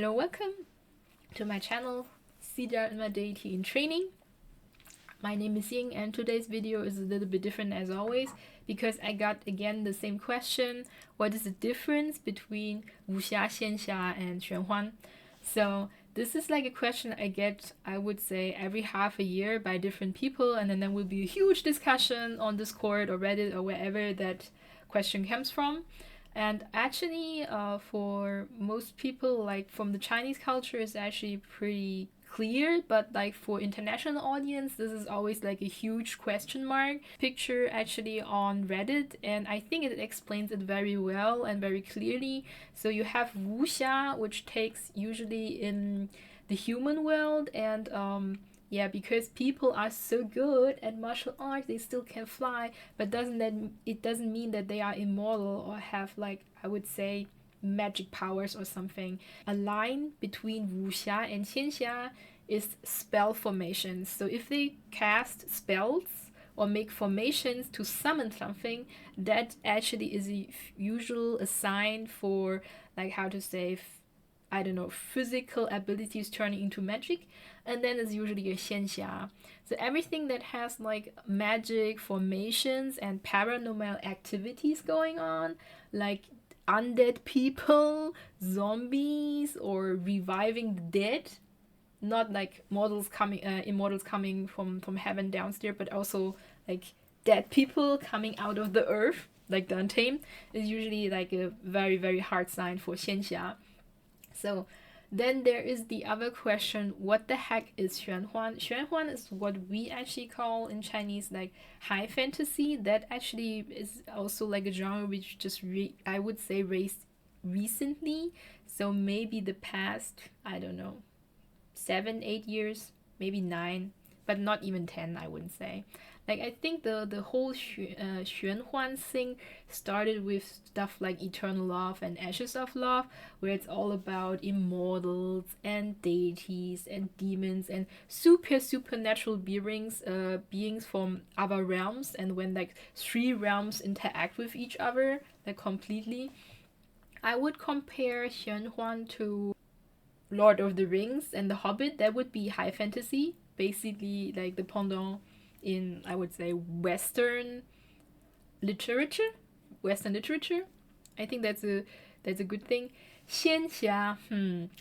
Hello, welcome to my channel, CDrama Deity in Training. My name is Ying, and today's video is a little bit different as always because I got again the same question: what is the difference between Wuxia, Xianxia, and Xuanhuan? So this is like a question I get, I would say, every half a year by different people, and then there will be a huge discussion on Discord or Reddit or wherever that question comes from. And actually, for most people, like from the Chinese culture, is actually pretty clear. But like for international audience, this is always like a huge question mark. Picture actually on Reddit, and I think it explains it very well and very clearly. So you have Wuxia, which takes usually in the human world, and yeah, because people are so good at martial arts, they still can fly, but it doesn't mean that they are immortal or have, like, I would say, magic powers or something. A line between Wuxia and Xianxia is spell formations. So if they cast spells or make formations to summon something, that actually is a sign for, like, how to say, I don't know, physical abilities turning into magic, and then it's usually a Xianxia. So everything that has like magic formations and paranormal activities going on, like undead people, zombies, or reviving the dead, not like immortals coming from heaven downstairs, but also like dead people coming out of the earth, like the Untamed, is usually like a very, very hard sign for Xianxia. So then there is the other question: what the heck is Xuanhuan? Xuanhuan is what we actually call in Chinese like high fantasy. That actually is also like a genre which just I would say raised recently. So maybe the past, I don't know, 7-8 years, maybe 9, but not even 10, I wouldn't say. Like, I think the whole Xuanhuan thing started with stuff like Eternal Love and Ashes of Love, where it's all about immortals and deities and demons and supernatural beings from other realms, and when like 3 realms interact with each other, like completely. I would compare Xuanhuan to Lord of the Rings and The Hobbit. That would be high fantasy, basically like the pendant in, I would say, Western literature. I think that's a good thing. Xianxia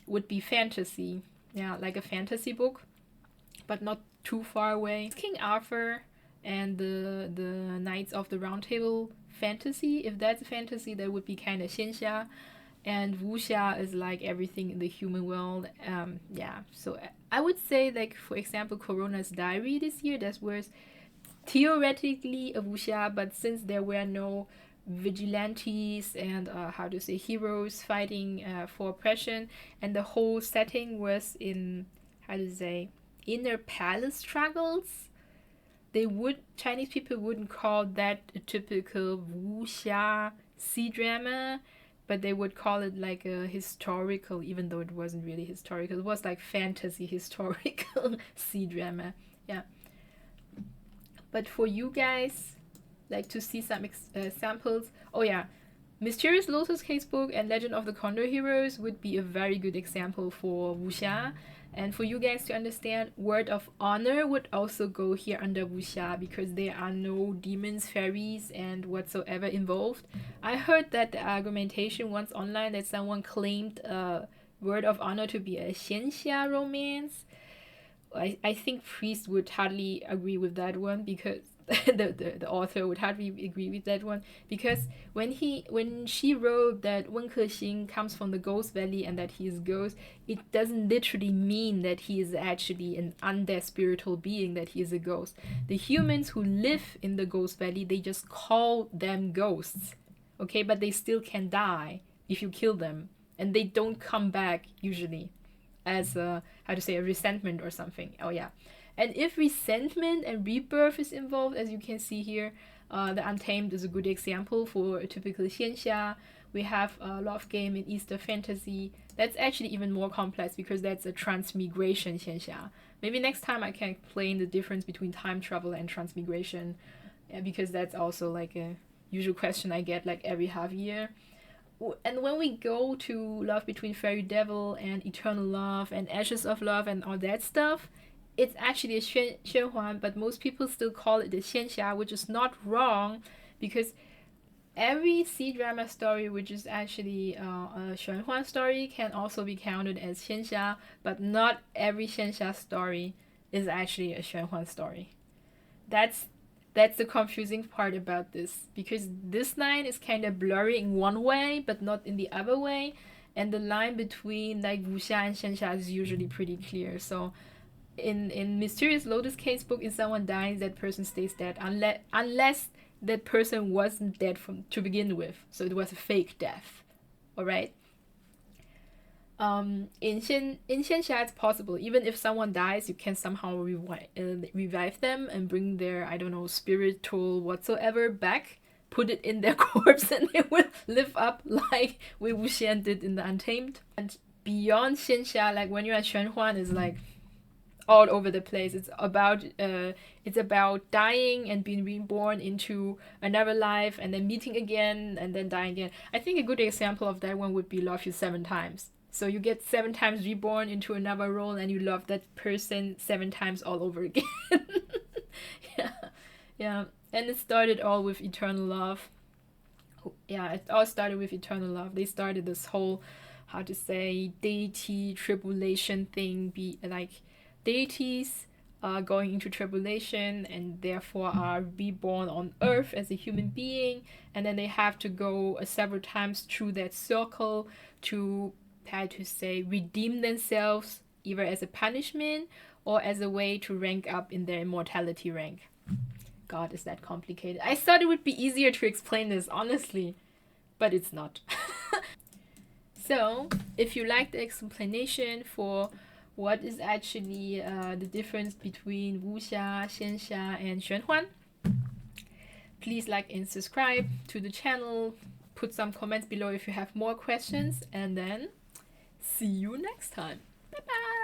would be fantasy. Yeah, like a fantasy book, but not too far away. King Arthur and the Knights of the Round Table fantasy. If that's a fantasy, that would be kind of Xianxia. And Wuxia is like everything in the human world. Yeah, so I would say, like, for example, Corona's Diary this year, that was theoretically a Wuxia, but since there were no vigilantes and how to say, heroes fighting for oppression, and the whole setting was in, how to say, inner palace struggles, Chinese people wouldn't call that a typical Wuxia CDrama, but they would call it like a historical, even though it wasn't really historical. It was like fantasy historical CDrama. Yeah. But for you guys, like, to see some examples, oh yeah, Mysterious Lotus Casebook and Legend of the Condor Heroes would be a very good example for Wuxia. And for you guys to understand, Word of Honor would also go here under Wuxia because there are no demons, fairies, and whatsoever involved. I heard that the argumentation once online that someone claimed Word of Honor to be a Xianxia romance. I think Priest would hardly agree with that one, because the author would hardly agree with that one, because when she wrote that Wen Kexing comes from the Ghost Valley and that he is ghost, it doesn't literally mean that he is actually an undead spiritual being, that he is a ghost. The humans who live in the Ghost Valley, they just call them ghosts, okay, but they still can die if you kill them, and they don't come back usually as a, how to say, a resentment or something. Oh yeah. And if resentment and rebirth is involved, as you can see here, the Untamed is a good example for a typical Xianxia. We have a love game in Easter fantasy. That's actually even more complex because that's a transmigration Xianxia. Maybe next time I can explain the difference between time travel and transmigration, because that's also like a usual question I get like every half year. and when we go to Love Between Fairy Devil and Eternal Love and Ashes of Love and all that stuff, it's actually a Xuanhuan, but most people still call it the Xianxia, which is not wrong, because every C-drama story which is actually a Xuanhuan story can also be counted as Xianxia, but not every Xianxia story is actually a Xuanhuan story. That's the confusing part about this, because this line is kind of blurry in one way but not in the other way, and the line between like Wuxia and Xianxia is usually pretty clear. So in Mysterious Lotus Casebook, if someone dies, that person stays dead unless that person wasn't dead from to begin with, so it was a fake death. All right. In Xianxia, it's possible. Even if someone dies, you can somehow revive them and bring their, I don't know, spiritual whatsoever back, put it in their corpse, and they will live up like Wei Wuxian did in the Untamed. And beyond Xianxia, like when you're at Xuanhuan, is like all over the place. It's about dying and being reborn into another life, and then meeting again, and then dying again. I think a good example of that one would be Love You 7 Times. So you get 7 times reborn into another role, and you love that person 7 times all over again. Yeah. And it started all with Eternal Love. Yeah, it all started with Eternal Love. They started this whole, how to say, deity tribulation thing. Be like deities are going into tribulation and therefore are reborn on Earth as a human being, and then they have to go several times through that circle to, how to say, redeem themselves, either as a punishment or as a way to rank up in their immortality rank. God, is that complicated? I thought it would be easier to explain this, honestly, but it's not. So, if you like the explanation for what is actually the difference between Wuxia, Xianxia, and Xuanhuan, please like and subscribe to the channel. Put some comments below if you have more questions, and then see you next time. Bye bye.